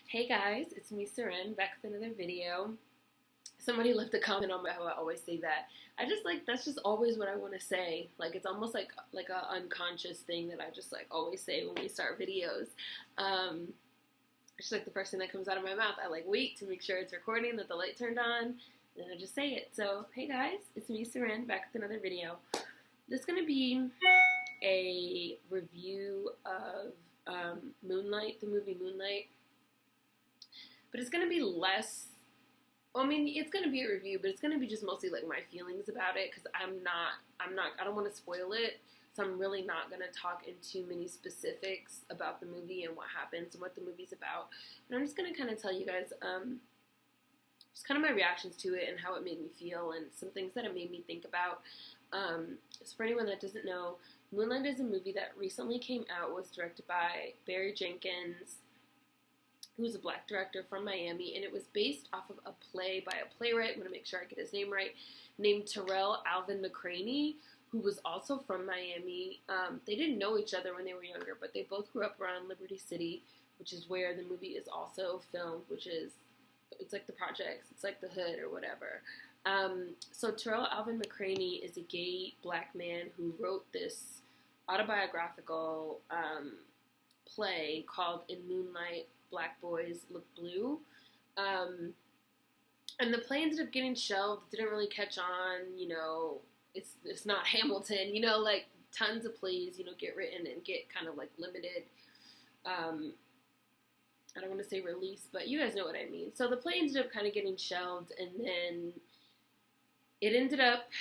Hey guys, it's me, Seren, back with another video. Somebody left a comment on how I always say that. I just that's just always what I want to say. Like it's almost like a unconscious thing that I just always say when we start videos. It's just like the first thing that comes out of my mouth. I wait to make sure it's recording, that the light turned on, and then I just say it. So hey guys, it's me, Seren, back with another video. This is gonna be a review of Moonlight, the movie Moonlight. But it's going to be less, it's going to be a review, but it's going to be just mostly my feelings about it, because I don't want to spoil it, so I'm really not going to talk in too many specifics about the movie and what happens and what the movie's about. But I'm just going to kind of tell you guys just kind of my reactions to it and how it made me feel and some things that it made me think about. So for anyone that doesn't know, Moonlight is a movie that recently came out, was directed by Jenkins, who's a black director from Miami, and it was based off of a play by a playwright, I'm going to make sure I get his name right, named Tarell Alvin McCraney, who was also from Miami. They didn't know each other when they were younger, but they both grew up around Liberty City, which is where the movie is also filmed, it's like the projects, it's like the hood or whatever. So Tarell Alvin McCraney is a gay black man who wrote this autobiographical play called In Moonlight, Black Boys Look Blue. And the play ended up getting shelved. It didn't really catch on, it's not Hamilton, tons of plays, get written and get kind of limited, I don't want to say release, but you guys know what I mean. So the play ended up kind of getting shelved, and then it ended up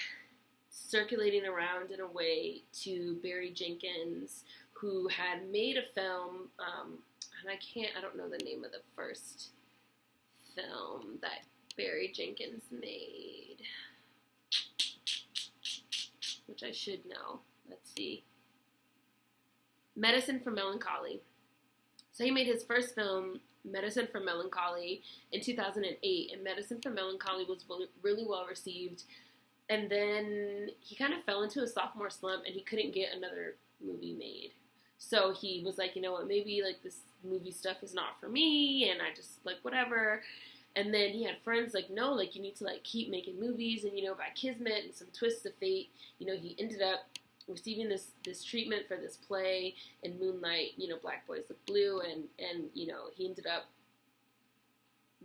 circulating around in a way to Jenkins, who had made a film, and I don't know the name of the first film that Jenkins made, which I should know. Let's see. Medicine for Melancholy. So he made his first film, Medicine for Melancholy, in 2008, and Medicine for Melancholy was really well received. And then he kind of fell into a sophomore slump, and he couldn't get another movie made. So he was like, you know what, maybe this movie stuff is not for me, and I just whatever. And then he had friends no, you need to keep making movies, and by kismet and some twists of fate, he ended up receiving this treatment for this play in Moonlight, Black Boys Look Blue, and he ended up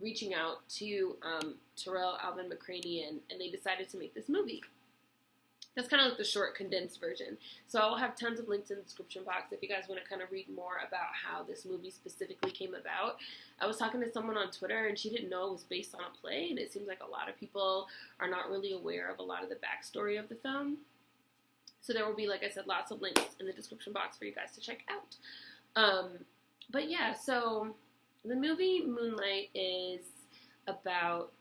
reaching out to Tarell Alvin McCraney, and they decided to make this movie. That's kind of the short, condensed version. So I'll have tons of links in the description box if you guys want to kind of read more about how this movie specifically came about. I was talking to someone on Twitter, and she didn't know it was based on a play, and it seems like a lot of people are not really aware of a lot of the backstory of the film. So there will be, like I said, lots of links in the description box for you guys to check out. But yeah, so the movie Moonlight is about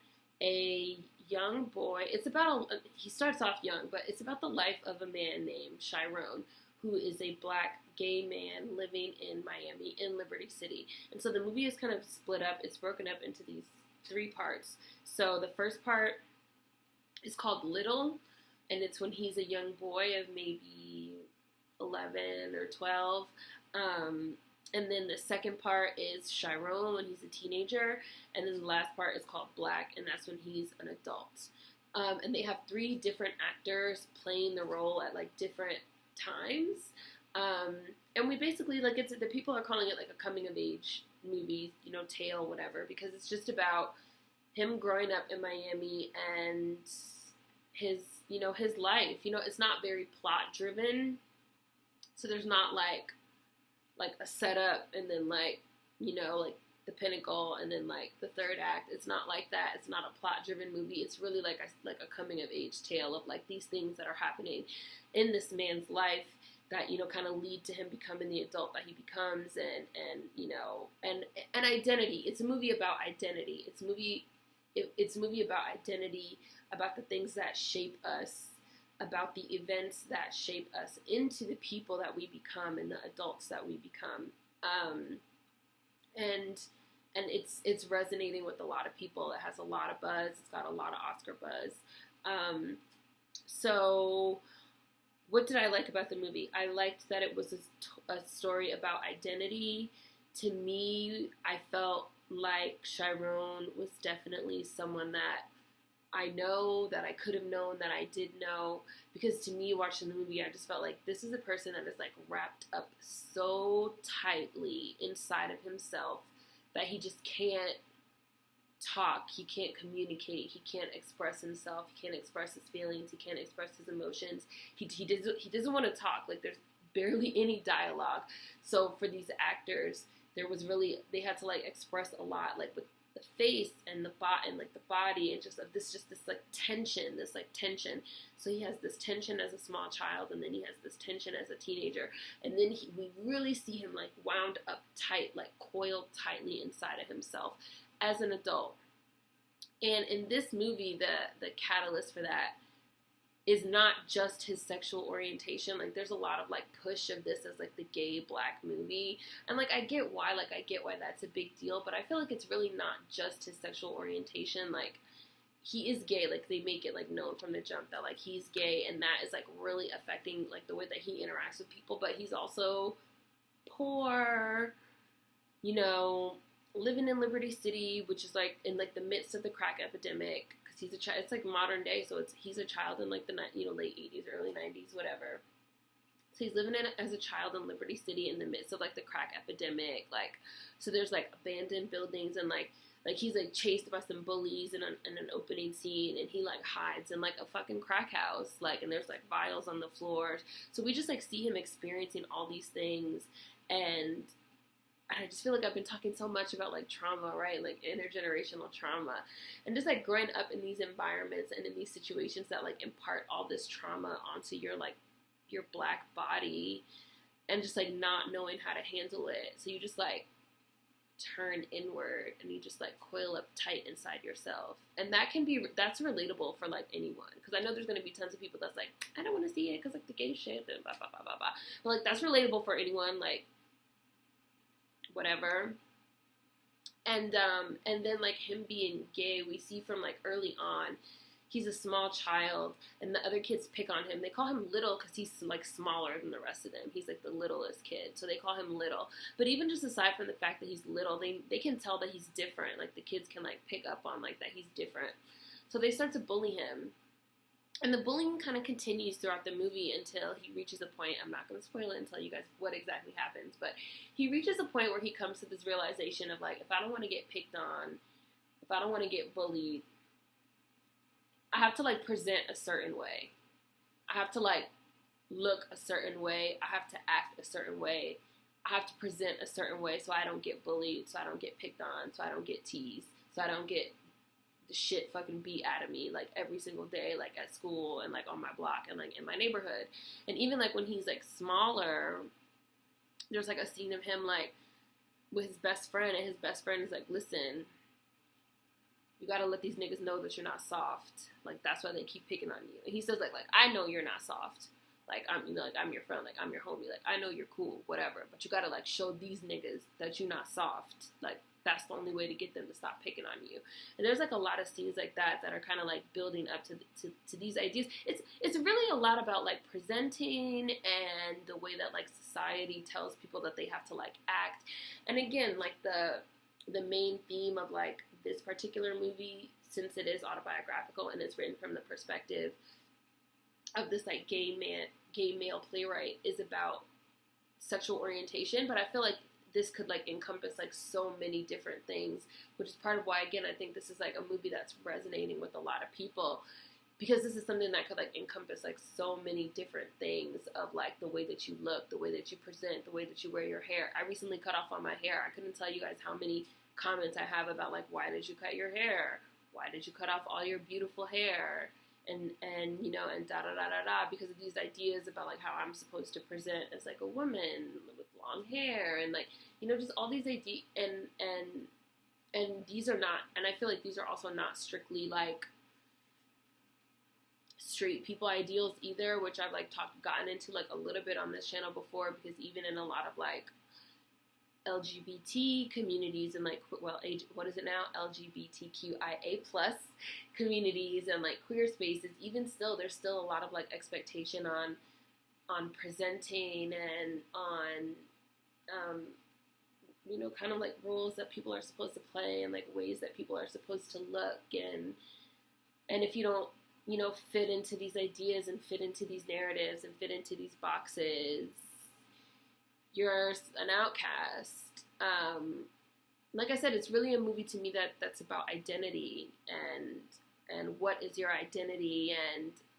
a young boy. He starts off young, but it's about the life of a man named Chiron, who is a black gay man living in Miami, in Liberty City. And so the movie is kind of split up. It's broken up into these three parts. So the first part is called Little, and it's when he's a young boy of maybe 11 or 12. And then the second part is Chiron when he's a teenager, and then the last part is called Black, and that's when he's an adult. And they have three different actors playing the role at different times. And we basically the people are calling it a coming of age movie, tale, whatever, because it's just about him growing up in Miami and his life. It's not very plot driven, so there's not a setup and then the pinnacle and then the third act. It's not like that. It's not a plot driven movie. It's really a coming of age tale of these things that are happening in this man's life that kind of lead to him becoming the adult that he becomes, and identity. It's a movie about identity. It's a movie about identity, about the things that shape us, about the events that shape us into the people that we become and the adults that we become. And it's resonating with a lot of people. It has a lot of buzz. It's got a lot of Oscar buzz. So what did I like about the movie? I liked that it was a story about identity to me, I felt like Chiron was definitely someone that I know, that I could have known, that I did know, because to me, watching the movie, I just felt like this is a person that is like wrapped up so tightly inside of himself that he just can't talk, he can't communicate, he can't express himself, he can't express his feelings, he can't express his emotions, he doesn't want to talk, like there's barely any dialogue. So for these actors, they had to like express a lot, like with the face and the body and just this like tension. So he has this tension as a small child, and then he has this tension as a teenager, and then we really see him like wound up tight, like coiled tightly inside of himself as an adult. And in this movie, the catalyst for that is not just his sexual orientation. Like there's a lot of like push of this as like the gay black movie, and like I get why that's a big deal, but I feel like it's really not just his sexual orientation. Like he is gay, like they make it like known from the jump that like he's gay, and that is like really affecting like the way that he interacts with people. But he's also poor, you know, living in Liberty City, which is like in like the midst of the crack epidemic. He's a child. It's like modern day, so he's a child in like the late 80s, early 90s, whatever. So he's living as a child in Liberty City in the midst of like the crack epidemic. Like, so there's like abandoned buildings, and like he's like chased by some bullies in an opening scene, and he like hides in like a fucking crack house, like, and there's like vials on the floors. So we just like see him experiencing all these things, and I just feel like I've been talking so much about like trauma, right? Like intergenerational trauma, and just like growing up in these environments and in these situations that like impart all this trauma onto your black body, and just like not knowing how to handle it. So you just like turn inward and you just like coil up tight inside yourself. And that's relatable for like anyone. Cause I know there's going to be tons of people that's like, I don't want to see it cause like the gay shit and blah, blah, blah, blah, blah. But like, that's relatable for anyone. Like, whatever. And then like him being gay, we see from like early on, he's a small child, and the other kids pick on him. They call him little because he's like smaller than the rest of them. He's like the littlest kid, so they call him little. But even just aside from the fact that he's little, they can tell that he's different. Like the kids can like pick up on like that he's different. So they start to bully him. And the bullying kind of continues throughout the movie until he reaches a point, I'm not going to spoil it and tell you guys what exactly happens, but he reaches a point where he comes to this realization of like, if I don't want to get picked on, if I don't want to get bullied, I have to like present a certain way. I have to like look a certain way. I have to act a certain way. I have to present a certain way so I don't get bullied, so I don't get picked on, so I don't get teased, so I don't get the shit fucking beat out of me like every single day, like at school and like on my block and like in my neighborhood. And even like when he's like smaller, there's like a scene of him like with his best friend, and his best friend is like, listen, you gotta let these niggas know that you're not soft. Like that's why they keep picking on you. And he says like I know you're not soft. Like I'm your friend, like I'm your homie, like I know you're cool, whatever. But you gotta like show these niggas that you're not soft. Like that's the only way to get them to stop picking on you. And there's like a lot of scenes like that are kind of like building up to these ideas. It's really a lot about like presenting and the way that like society tells people that they have to like act. And again, like the main theme of like this particular movie, since it is autobiographical and it's written from the perspective of this like gay male playwright, is about sexual orientation. But I feel like this could like encompass like so many different things, which is part of why, again, I think this is like a movie that's resonating with a lot of people, because this is something that could like encompass like so many different things of like the way that you look, the way that you present, the way that you wear your hair. I recently cut off all my hair. I couldn't tell you guys how many comments I have about like, why did you cut your hair? Why did you cut off all your beautiful hair? And you know, and da da da da da, because of these ideas about like how I'm supposed to present as like a woman with long hair, and like, you know, just all these ideas, and these are not, and I feel like these are also not strictly like straight people ideals either, which I've like gotten into like a little bit on this channel before, because even in a lot of like LGBT communities and like, well, what is it now? LGBTQIA plus communities and like queer spaces, even still, there's still a lot of like expectation on presenting and on kind of like roles that people are supposed to play and like ways that people are supposed to look, and if you don't, fit into these ideas and fit into these narratives and fit into these boxes, you're an outcast. Like I said, it's really a movie to me that's about identity and what is your identity,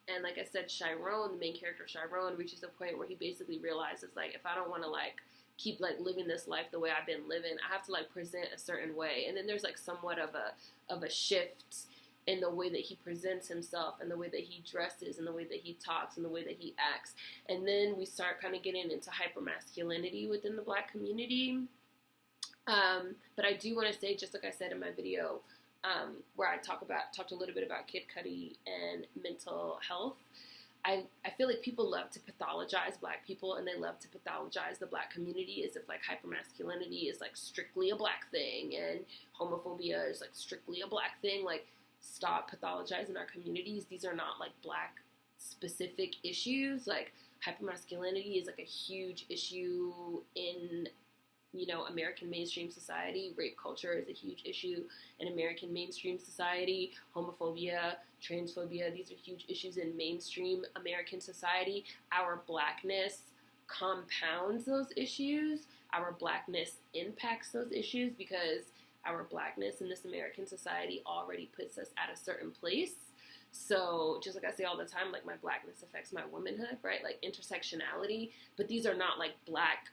and like I said, Chiron, the main character Chiron, reaches a point where he basically realizes, like, if I don't want to like keep like living this life the way I've been living, I have to like present a certain way. And then there's like somewhat of a shift in the way that he presents himself and the way that he dresses and the way that he talks and the way that he acts. And then we start kind of getting into hypermasculinity within the Black community. But I do want to say, just like I said in my video, where I talked a little bit about Kid Cudi and mental health, I feel like people love to pathologize Black people, and they love to pathologize the Black community as if like hypermasculinity is like strictly a Black thing and homophobia is like strictly a Black thing. Like, stop pathologizing our communities. These are not like Black specific issues. Like, hypermasculinity is like a huge issue in American mainstream society. Rape culture is a huge issue in American mainstream society. Homophobia, transphobia, these are huge issues in mainstream American society. Our Blackness compounds those issues. Our Blackness impacts those issues because our Blackness in this American society already puts us at a certain place. So just like I say all the time, like, my Blackness affects my womanhood, right? Like, intersectionality. But these are not like Black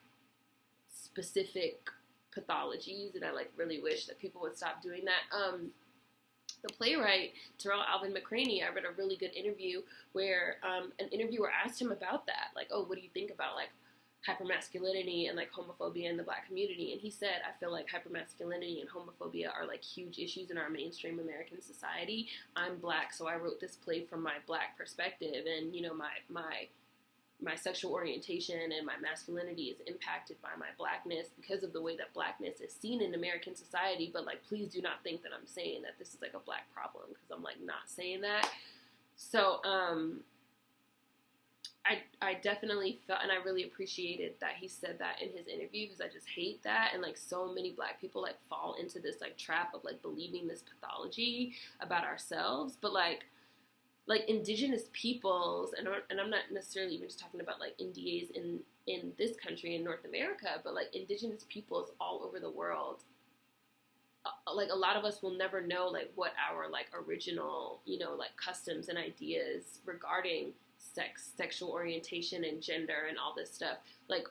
specific pathologies, and I like really wish that people would stop doing that. The playwright Tarell Alvin McCraney, I read a really good interview where an interviewer asked him about that, like, oh, what do you think about like hypermasculinity and like homophobia in the Black community? And he said, I feel like hypermasculinity and homophobia are like huge issues in our mainstream American society. I'm Black, so I wrote this play from my Black perspective, and my sexual orientation and my masculinity is impacted by my Blackness because of the way that Blackness is seen in American society. But like, please do not think that I'm saying that this is like a Black problem, because I'm like not saying that. So I definitely felt, and I really appreciated that he said that in his interview, because I just hate that. And like, so many Black people like fall into this like trap of like believing this pathology about ourselves. But like indigenous peoples, and I'm not necessarily even just talking about like NDAs in this country, in North America, but like indigenous peoples all over the world, like a lot of us will never know like what our like original, like customs and ideas regarding sex, sexual orientation and gender and all this stuff. Like,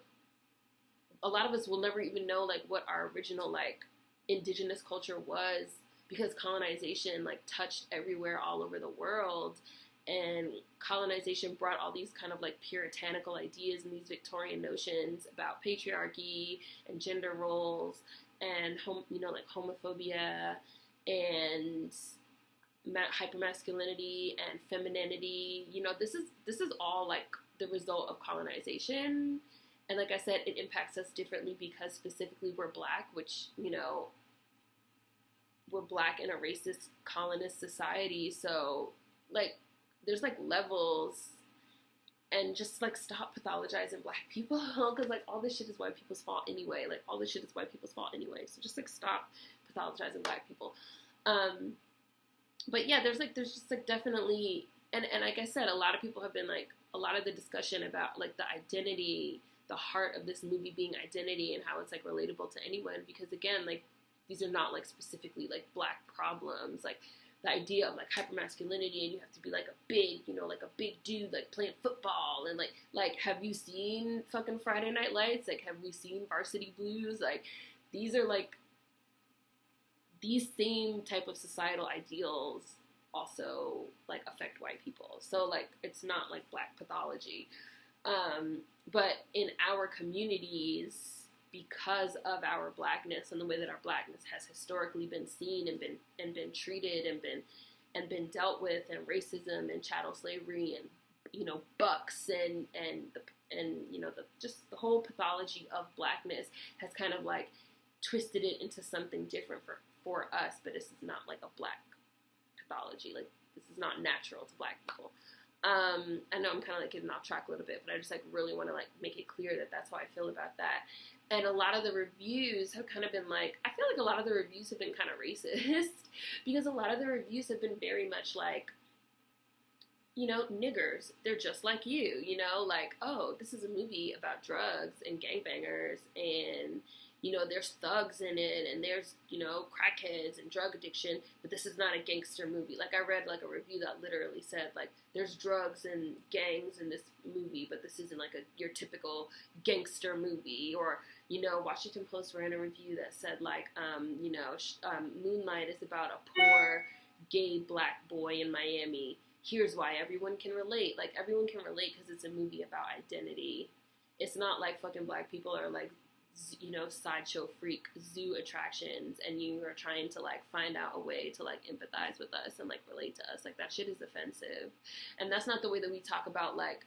a lot of us will never even know like what our original like indigenous culture was, because colonization like touched everywhere all over the world, and colonization brought all these kind of like puritanical ideas and these Victorian notions about patriarchy and gender roles and like homophobia and hypermasculinity and femininity. This is all like the result of colonization. And like I said, it impacts us differently because specifically we're Black, which, we're Black in a racist colonist society. So like, there's like levels, and just like stop pathologizing Black people, because like all this shit is white people's fault anyway. Like, all this shit is white people's fault anyway. So just like stop pathologizing Black people. But yeah, there's just like definitely, and like I said, a lot of people have been like, a lot of the discussion about like the identity, the heart of this movie being identity, and how it's like relatable to anyone, because again, like, these are not like specifically like Black problems. Like, the idea of like hypermasculinity, and you have to be like a big, like a big dude, like playing football, and like have you seen fucking Friday Night Lights? Like, have we seen Varsity Blues? Like, these are like, these same type of societal ideals also like affect white people. So like, it's not like Black pathology. But in our communities, because of our Blackness and the way that our Blackness has historically been seen and been treated and been dealt with, and racism and chattel slavery and bucks and just the whole pathology of Blackness has kind of like twisted it into something different for us. But this is not like a Black pathology. Like, this is not natural to Black people. I know I'm kind of like getting off track a little bit, but I just like really want to like make it clear that that's how I feel about that. And a lot of the reviews have kind of been like, I feel like a lot of the reviews have been kind of racist because a lot of the reviews have been very much like, you know, niggers, they're just like you know, like, oh, this is a movie about drugs and gangbangers and, you know, there's thugs in it and there's, you know, crackheads and drug addiction, but this is not a gangster movie. Like, I read, like, a review that literally said, like, there's drugs and gangs in this movie, but this isn't, like, your typical gangster movie. Or, you know, Washington Post ran a review that said, like, you know, Moonlight is about a poor gay black boy in Miami. Here's why everyone can relate. Like, everyone can relate because it's a movie about identity. It's not like fucking black people are, like, you know, sideshow freak zoo attractions and you are trying to like find out a way to like empathize with us and like relate to us. Like, that shit is offensive. And that's not the way that we talk about like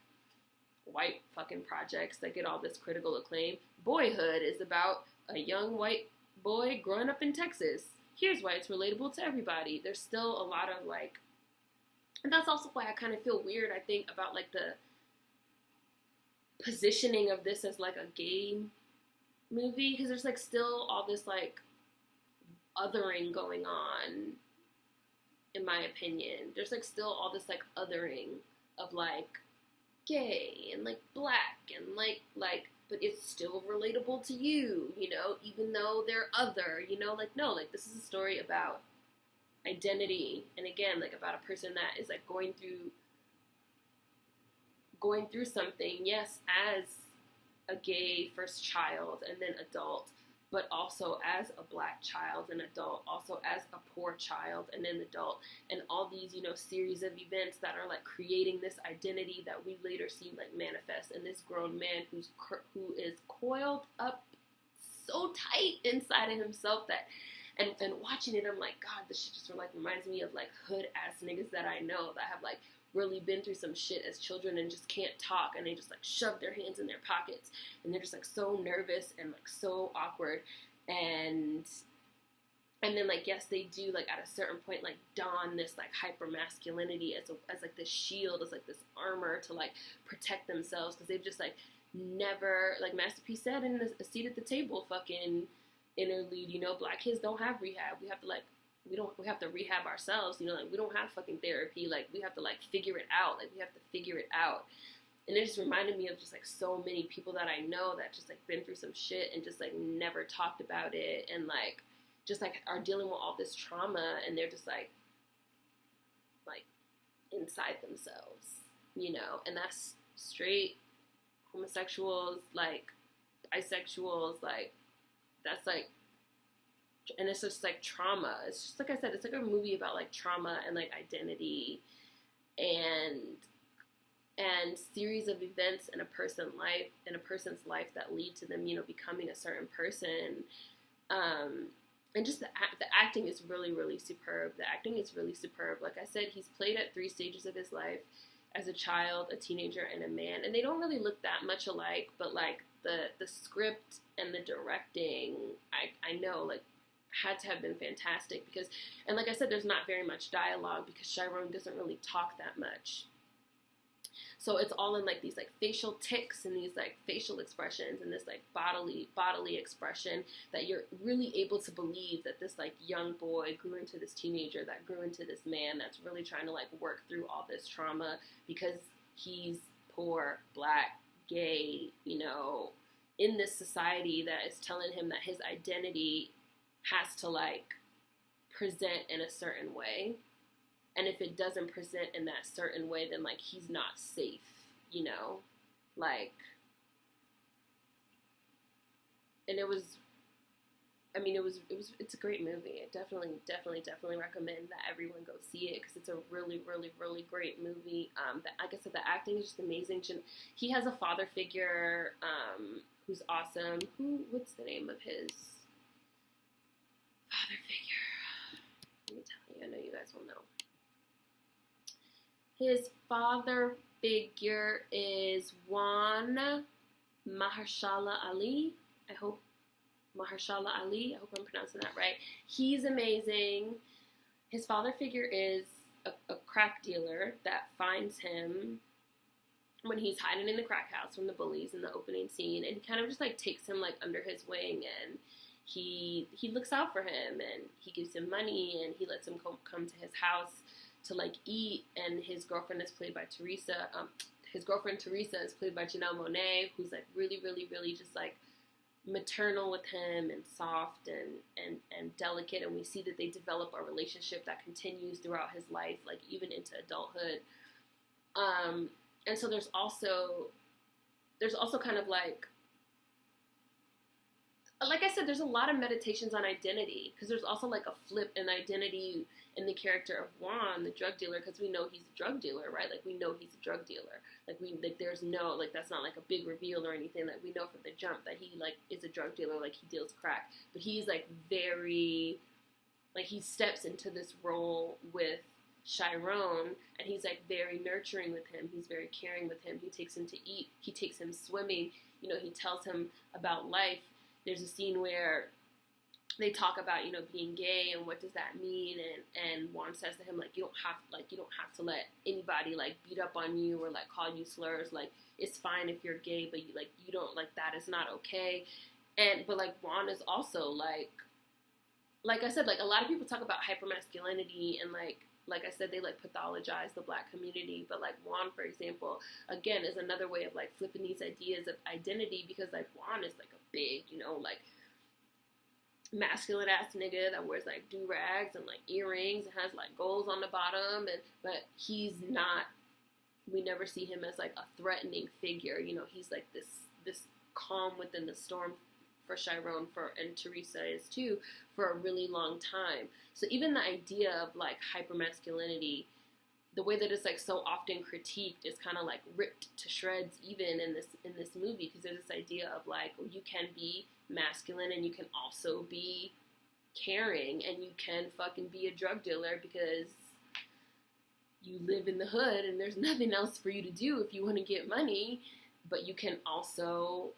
white fucking projects that get all this critical acclaim. Boyhood is about a young white boy growing up in Texas. Here's why it's relatable to everybody. There's still a lot of like, and that's also why I kind of feel weird, I think, about like the positioning of this as like a gay movie, because there's like still all this like othering going on, in my opinion. There's like still all this like othering of like gay and like black and like but it's still relatable to you, you know, even though they're other, you know, like, no, like, this is a story about identity, and again, like, about a person that is like going through something, yes, as a gay first child and then adult, but also as a black child and adult, also as a poor child and then adult, and all these, you know, series of events that are like creating this identity that we later see like manifest in this grown man who is coiled up so tight inside of himself that, and watching it, I'm like, God, this shit just like reminds me of like hood ass niggas that I know that have like really been through some shit as children and just can't talk, and they just like shove their hands in their pockets and they're just like so nervous and like so awkward, and then like, yes, they do like at a certain point like don this like hyper masculinity as like this shield, as like this armor to like protect themselves, because they've just like never, like Master P said in a seat at the table fucking interlude, you know, black kids don't have rehab. We have to like, we have to rehab ourselves, you know, like, we don't have fucking therapy, like, we have to like figure it out, like, we have to figure it out. And it just reminded me of just like so many people that I know that just like been through some shit and just like never talked about it, and like just like are dealing with all this trauma, and they're just like inside themselves, you know. And that's straight homosexuals, like bisexuals, like that's like, and it's just like trauma. It's just like I said, it's like a movie about like trauma and like identity and series of events in a person's life that lead to them, you know, becoming a certain person. And just the acting is really, really superb. The acting is really superb. Like I said, he's played at 3 stages of his life: as a child, a teenager, and a man. And they don't really look that much alike, but like the script and the directing, I know, like, had to have been fantastic, because, and like I said, there's not very much dialogue because Chiron doesn't really talk that much. So it's all in like these like facial tics and these like facial expressions and this like bodily expression, that you're really able to believe that this like young boy grew into this teenager, that grew into this man that's really trying to like work through all this trauma because he's poor, black, gay, you know, in this society that is telling him that his identity has to like present in a certain way. And if it doesn't present in that certain way, then like he's not safe, you know, like, and it's a great movie. I definitely recommend that everyone go see it, because it's a really, really, really great movie. Like I said, the acting is just amazing. He has a father figure, who's awesome. What's the name of his father figure? Let me tell you, I know you guys will know. His father figure is Mahershala Ali. I hope I'm pronouncing that right. He's amazing. His father figure is a crack dealer that finds him when he's hiding in the crack house from the bullies in the opening scene, and he kind of just like takes him like under his wing, and he looks out for him, and he gives him money, and he lets him come to his house to like eat. And his girlfriend is played by Teresa. His girlfriend Teresa is played by Janelle Monáe, who's like really, really, really just like maternal with him and soft and delicate. And we see that they develop a relationship that continues throughout his life, like even into adulthood. And so there's also kind of like I said, there's a lot of meditations on identity, because there's also like a flip in identity in the character of Juan, the drug dealer, because we know he's a drug dealer, right? Like, we know he's a drug dealer. There's no, like, that's not like a big reveal or anything. Like, we know from the jump that he like is a drug dealer, like he deals crack. But he's like very, like, he steps into this role with Chiron, and he's like very nurturing with him. He's very caring with him. He takes him to eat. He takes him swimming. You know, he tells him about life. There's a scene where they talk about, you know, being gay and what does that mean, and Juan says to him, like, you don't have to let anybody like beat up on you or like call you slurs. Like, it's fine if you're gay, but you don't, like, that is not okay. But like Juan is also like I said, like, a lot of people talk about hypermasculinity, and like I said, they like pathologize the Black community. But like Juan, for example, again, is another way of like flipping these ideas of identity, because like Juan is like a big, you know, like masculine ass nigga that wears like do-rags and like earrings and has like goals on the bottom, but he's not, we never see him as like a threatening figure. You know, he's like this calm within the storm for Chiron, and Teresa is too, for a really long time. So even the idea of like hypermasculinity, the way that it's like so often critiqued, is kind of like ripped to shreds even in this movie, because there's this idea of like, well, you can be masculine and you can also be caring, and you can fucking be a drug dealer because you live in the hood and there's nothing else for you to do if you want to get money, but you can also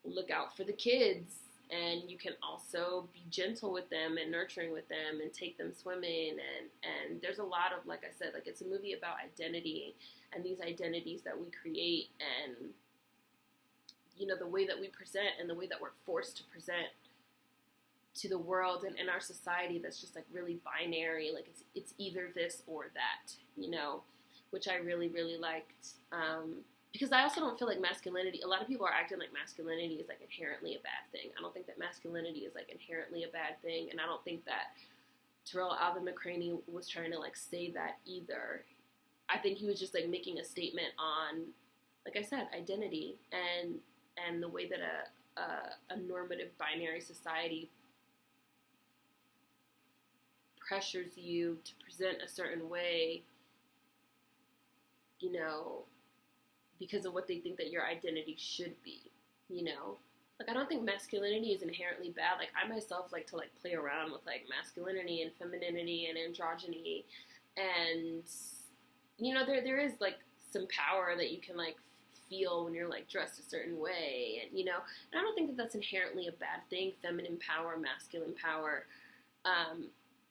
look out for the kids, and you can also be gentle with them and nurturing with them and take them swimming, and there's a lot of, like I said, like, it's a movie about identity and these identities that we create, and, you know, the way that we present and the way that we're forced to present to the world and in our society that's just like really binary, like it's either this or that, you know, which I really, really liked. Because I also don't feel like masculinity, a lot of people are acting like masculinity is like inherently a bad thing. I don't think that masculinity is like inherently a bad thing, and I don't think that Tarell Alvin McCraney was trying to like say that either. I think he was just like making a statement on, like I said, identity and the way that a normative binary society pressures you to present a certain way, you know, because of what they think that your identity should be, you know? Like, I don't think masculinity is inherently bad. Like, I myself like to, like, play around with, like, masculinity and femininity and androgyny. And, you know, there is, like, some power that you can, like, feel when you're, like, dressed a certain way. And, you know, and I don't think that that's inherently a bad thing. Feminine power, masculine power,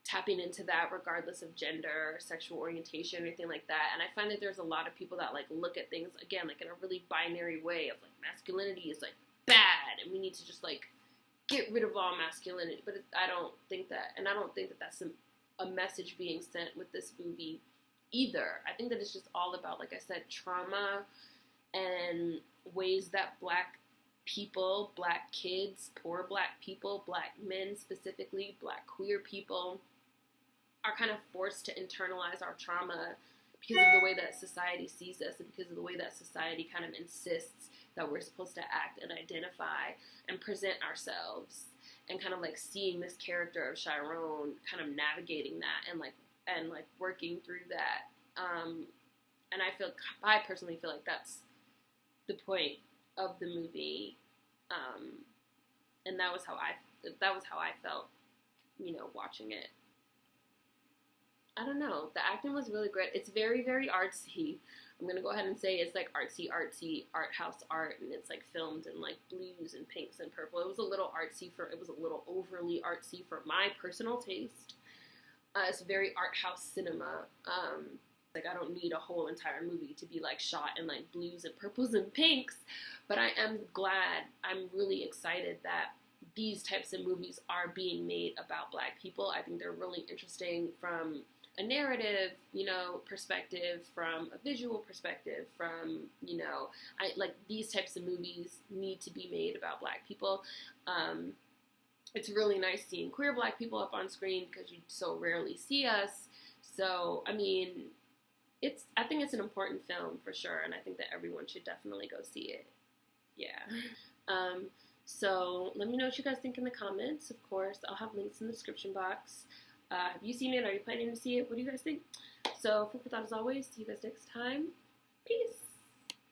tapping into that regardless of gender or sexual orientation or anything like that. And I find that there's a lot of people that like look at things, again, like in a really binary way of like masculinity is like bad and we need to just like get rid of all masculinity. But I don't think that, and I don't think that that's a message being sent with this movie either. I think that it's just all about, like I said, trauma and ways that Black people, Black kids, poor Black people, Black men specifically, Black queer people are kind of forced to internalize our trauma because of the way that society sees us and because of the way that society kind of insists that we're supposed to act and identify and present ourselves, and kind of like seeing this character of Chiron kind of navigating that and working through that. And I personally feel like that's the point of the movie. And that was how I felt, you know, watching it. I don't know. The acting was really great. It's very, very artsy. I'm going to go ahead and say it's like artsy art house art, and it's like filmed in like blues and pinks and purple. It was a little overly artsy for my personal taste. It's very art house cinema. Like, I don't need a whole entire movie to be like shot in like blues and purples and pinks, but I am glad, I'm really excited that these types of movies are being made about Black people. I think they're really interesting from a narrative, you know, perspective, from a visual perspective, from, you know, like these types of movies need to be made about Black people. It's really nice seeing queer Black people up on screen because you so rarely see us. So, I mean, I think it's an important film for sure, and I think that everyone should definitely go see it. Yeah. So let me know what you guys think in the comments. Of course, I'll have links in the description box. Have you seen it? Are you planning to see it? What do you guys think? So, food for thought as always. See you guys next time. Peace.